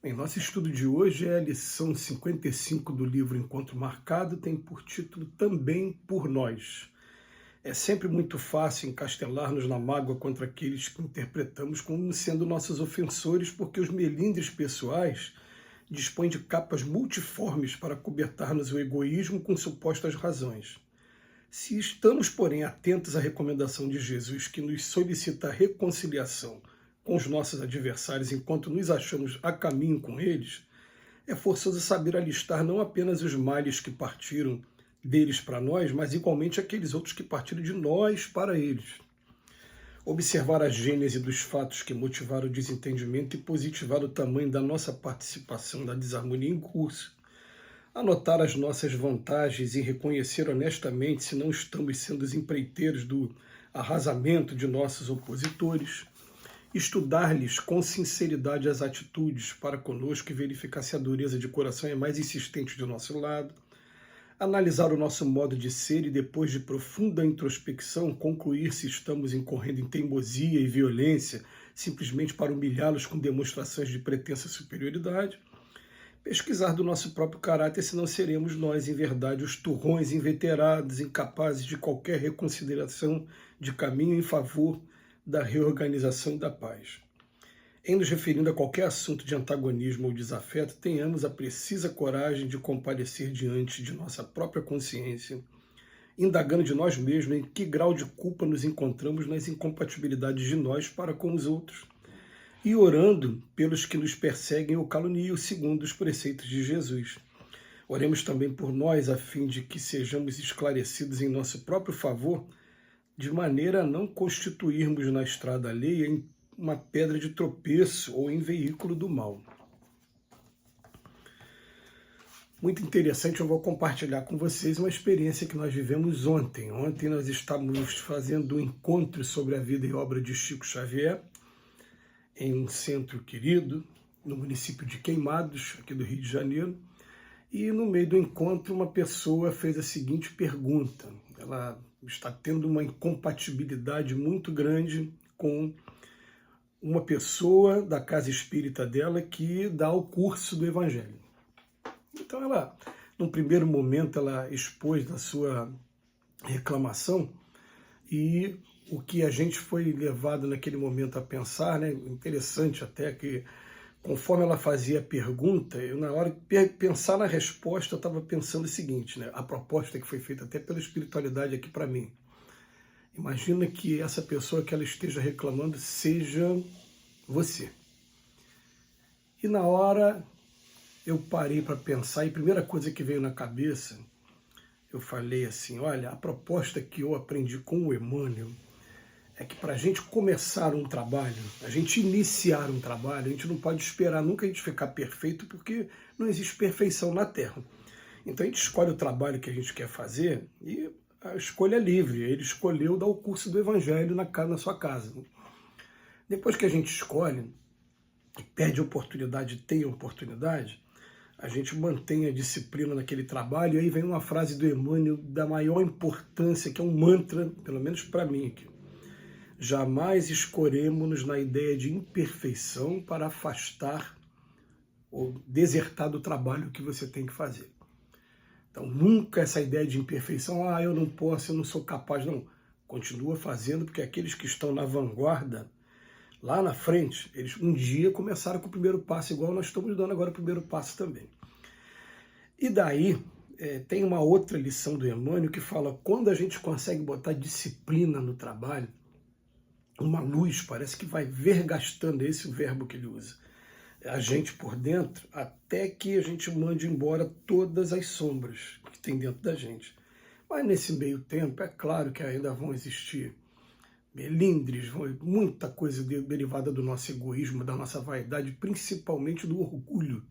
Bem, nosso estudo de hoje é a lição 55 do livro Encontro Marcado, tem por título Também por Nós. É sempre muito fácil encastelar-nos na mágoa contra aqueles que interpretamos como sendo nossos ofensores, porque os melindres pessoais dispõem de capas multiformes para cobertar-nos o egoísmo com supostas razões. Se estamos, porém, atentos à recomendação de Jesus, que nos solicita a reconciliação com os nossos adversários enquanto nos achamos a caminho com eles, é forçoso saber alistar não apenas os males que partiram deles para nós, mas igualmente aqueles outros que partiram de nós para eles. Observar a gênese dos fatos que motivaram o desentendimento e positivar o tamanho da nossa participação na desarmonia em curso. Anotar as nossas vantagens e reconhecer honestamente se não estamos sendo os empreiteiros do arrasamento de nossos opositores. Estudar-lhes com sinceridade as atitudes para conosco e verificar se a dureza de coração é mais insistente do nosso lado. Analisar o nosso modo de ser e, depois de profunda introspecção, concluir se estamos incorrendo em teimosia e violência simplesmente para humilhá-los com demonstrações de pretensa superioridade. Pesquisar do nosso próprio caráter se não seremos nós, em verdade, os turrões inveterados, incapazes de qualquer reconsideração de caminho em favor da reorganização e da paz. Em nos referindo a qualquer assunto de antagonismo ou desafeto, tenhamos a precisa coragem de comparecer diante de nossa própria consciência, indagando de nós mesmos em que grau de culpa nos encontramos nas incompatibilidades de nós para com os outros, e orando pelos que nos perseguem ou caluniam segundo os preceitos de Jesus. Oremos também por nós, a fim de que sejamos esclarecidos em nosso próprio favor, de maneira a não constituirmos na estrada alheia em uma pedra de tropeço ou em veículo do mal. Muito interessante, eu vou compartilhar com vocês uma experiência que nós vivemos ontem. Ontem nós estávamos fazendo um encontro sobre a vida e obra de Chico Xavier, em um centro querido, no município de Queimados, aqui do Rio de Janeiro, e no meio do encontro uma pessoa fez a seguinte pergunta. Ela está tendo uma incompatibilidade muito grande com uma pessoa da casa espírita dela que dá o curso do Evangelho. Então ela, num primeiro momento, ela expôs da sua reclamação e o que a gente foi levado naquele momento a pensar, né? Interessante até que, conforme ela fazia a pergunta, eu na hora de pensar na resposta, eu estava pensando o seguinte, né? A proposta que foi feita até pela espiritualidade aqui para mim. Imagina que essa pessoa que ela esteja reclamando seja você. E na hora eu parei para pensar, e a primeira coisa que veio na cabeça, eu falei assim, olha, a proposta que eu aprendi com o Emmanuel é que para a gente começar um trabalho, a gente iniciar um trabalho, a gente não pode esperar nunca a gente ficar perfeito, porque não existe perfeição na Terra. Então a gente escolhe o trabalho que a gente quer fazer e a escolha é livre. Ele escolheu dar o curso do Evangelho na sua casa. Depois que a gente escolhe, perde a oportunidade, tem a oportunidade, a gente mantém a disciplina naquele trabalho, e aí vem uma frase do Emmanuel da maior importância, que é um mantra, pelo menos para mim aqui. Jamais escoremos-nos na ideia de imperfeição para afastar ou desertar do trabalho que você tem que fazer. Então, nunca essa ideia de imperfeição, eu não posso, eu não sou capaz, não. Continua fazendo, porque aqueles que estão na vanguarda, lá na frente, eles um dia começaram com o primeiro passo, igual nós estamos dando agora o primeiro passo também. E daí, tem uma outra lição do Emmanuel que fala, quando a gente consegue botar disciplina no trabalho, uma luz parece que vai vergastando, esse o verbo que ele usa, a gente por dentro, até que a gente mande embora todas as sombras que tem dentro da gente. Mas nesse meio tempo, é claro que ainda vão existir melindres, muita coisa derivada do nosso egoísmo, da nossa vaidade, principalmente do orgulho.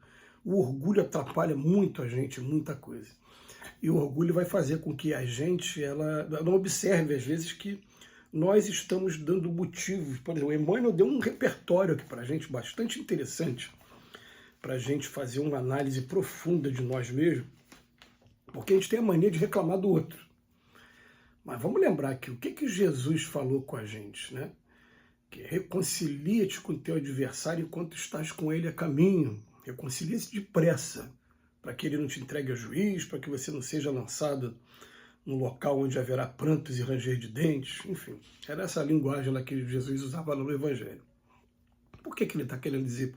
O orgulho atrapalha muito a gente, muita coisa. E o orgulho vai fazer com que a gente ela não observe, às vezes, que nós estamos dando motivos. Por exemplo, o Emmanuel deu um repertório aqui para a gente, bastante interessante, para a gente fazer uma análise profunda de nós mesmos, porque a gente tem a mania de reclamar do outro. Mas vamos lembrar aqui, o que Jesus falou com a gente, né? Que reconcilia-te com o teu adversário enquanto estás com ele a caminho. reconcilie-se depressa, para que ele não te entregue a juiz, para que você não seja lançado num local onde haverá prantos e ranger de dentes, enfim. Era essa a linguagem lá que Jesus usava no Evangelho. Por que ele está querendo dizer?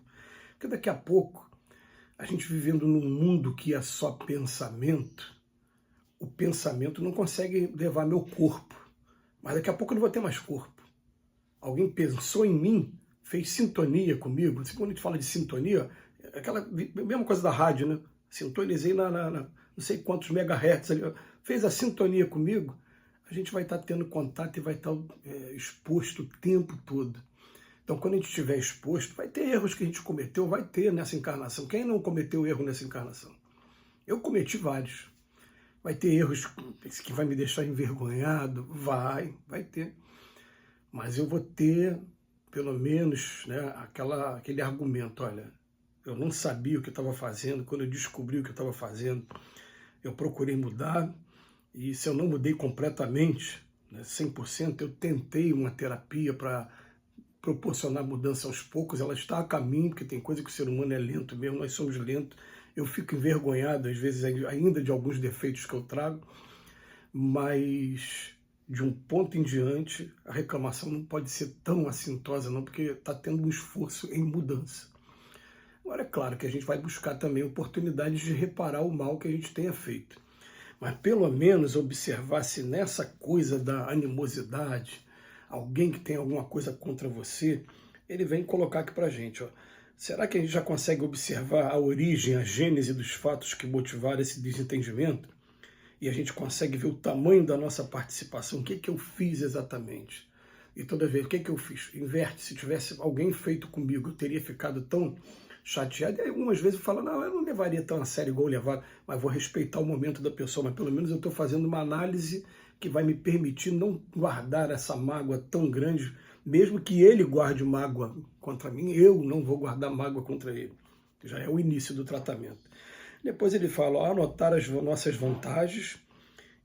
Porque daqui a pouco, a gente vivendo num mundo que é só pensamento, o pensamento não consegue levar meu corpo, mas daqui a pouco eu não vou ter mais corpo. Alguém pensou em mim, fez sintonia comigo. Quando a gente fala de sintonia, aquela mesma coisa da rádio, né? Sintonizei não sei quantos megahertz ali, fez a sintonia comigo, a gente vai estar tendo contato e vai estar exposto o tempo todo. Então, quando a gente estiver exposto, vai ter erros que a gente cometeu, vai ter nessa encarnação. Quem não cometeu erro nessa encarnação? Eu cometi vários. Vai ter erros que vai me deixar envergonhado? Vai ter. Mas eu vou ter, pelo menos, né, aquele argumento, olha, eu não sabia o que eu estava fazendo, quando eu descobri o que eu estava fazendo, eu procurei mudar, e se eu não mudei completamente, né, 100%, eu tentei uma terapia para proporcionar mudança aos poucos, ela está a caminho, porque tem coisa que o ser humano é lento mesmo, nós somos lentos, eu fico envergonhado, às vezes, ainda de alguns defeitos que eu trago, mas de um ponto em diante, a reclamação não pode ser tão assintosa não, porque está tendo um esforço em mudança. Agora, é claro que a gente vai buscar também oportunidades de reparar o mal que a gente tenha feito. Mas pelo menos observar se nessa coisa da animosidade, alguém que tem alguma coisa contra você, ele vem colocar aqui pra gente, ó. Será que a gente já consegue observar a origem, a gênese dos fatos que motivaram esse desentendimento? E a gente consegue ver o tamanho da nossa participação, o que eu fiz exatamente? E toda vez, o que eu fiz? Inverte, se tivesse alguém feito comigo, eu teria ficado tão chateado. E algumas vezes eu falo, não, eu não levaria tão a sério igual levar, mas vou respeitar o momento da pessoa, mas pelo menos eu estou fazendo uma análise que vai me permitir não guardar essa mágoa tão grande, mesmo que ele guarde mágoa contra mim, eu não vou guardar mágoa contra ele. Já é o início do tratamento. Depois ele fala, ó, anotar as nossas vantagens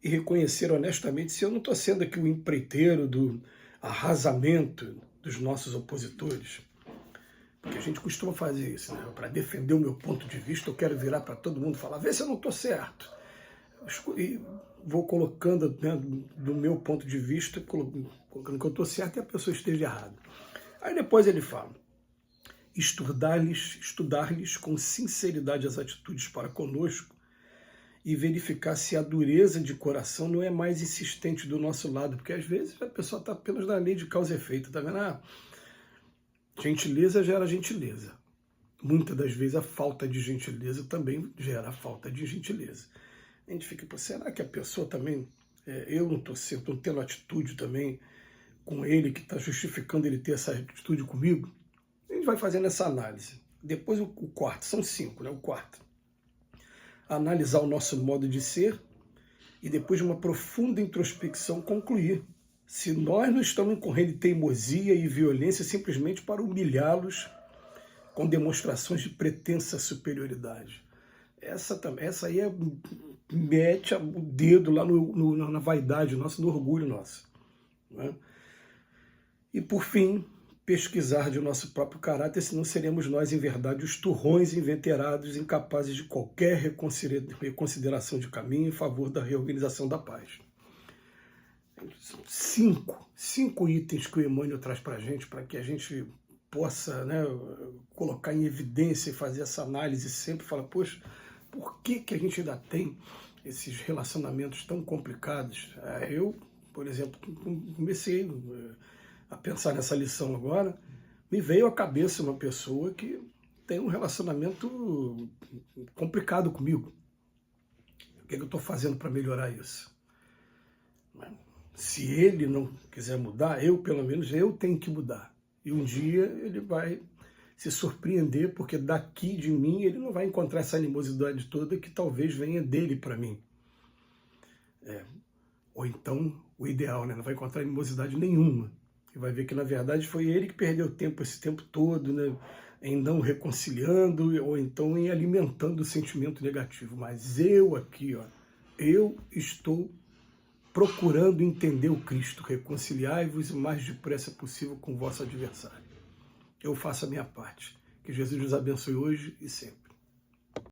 e reconhecer honestamente se eu não estou sendo aqui o empreiteiro do arrasamento dos nossos opositores. Porque a gente costuma fazer isso, né? Para defender o meu ponto de vista, eu quero virar para todo mundo e falar, vê se eu não estou certo. E vou colocando, né, do meu ponto de vista, colocando que eu estou certo e a pessoa esteja errada. Aí depois ele fala, estudar-lhes com sinceridade as atitudes para conosco e verificar se a dureza de coração não é mais insistente do nosso lado, porque às vezes a pessoa está apenas na lei de causa e efeito, tá vendo? Gentileza gera gentileza. Muitas das vezes a falta de gentileza também gera a falta de gentileza. A gente fica, será que a pessoa também, eu não estou tendo atitude também com ele, que está justificando ele ter essa atitude comigo? A gente vai fazendo essa análise. Depois o quarto, são 5, né? O quarto. Analisar o nosso modo de ser e depois de uma profunda introspecção concluir se nós não estamos incorrendo em teimosia e violência simplesmente para humilhá-los com demonstrações de pretensa superioridade. Essa aí mete o dedo lá na vaidade nossa, no orgulho nosso. Né? E por fim, pesquisar de nosso próprio caráter, senão seremos nós, em verdade, os turrões inveterados, incapazes de qualquer reconsideração de caminho em favor da reorganização da paz. 5 itens que o Emmanuel traz para a gente, para que a gente possa, né, colocar em evidência e fazer essa análise sempre, falar, poxa, por que a gente ainda tem esses relacionamentos tão complicados? Eu, por exemplo, comecei a pensar nessa lição agora, me veio à cabeça uma pessoa que tem um relacionamento complicado comigo. O que eu estou fazendo para melhorar isso? Se ele não quiser mudar, pelo menos, eu tenho que mudar. E um dia ele vai se surpreender, porque daqui de mim ele não vai encontrar essa animosidade toda que talvez venha dele para mim. Ou então, o ideal, né? Não vai encontrar animosidade nenhuma. E vai ver que, na verdade, foi ele que perdeu tempo esse tempo todo, né? Em não reconciliando, ou então em alimentando o sentimento negativo. Mas eu aqui, ó, eu estou procurando entender o Cristo. Reconciliai-vos o mais depressa possível com o vosso adversário. Eu faço a minha parte. Que Jesus nos abençoe hoje e sempre.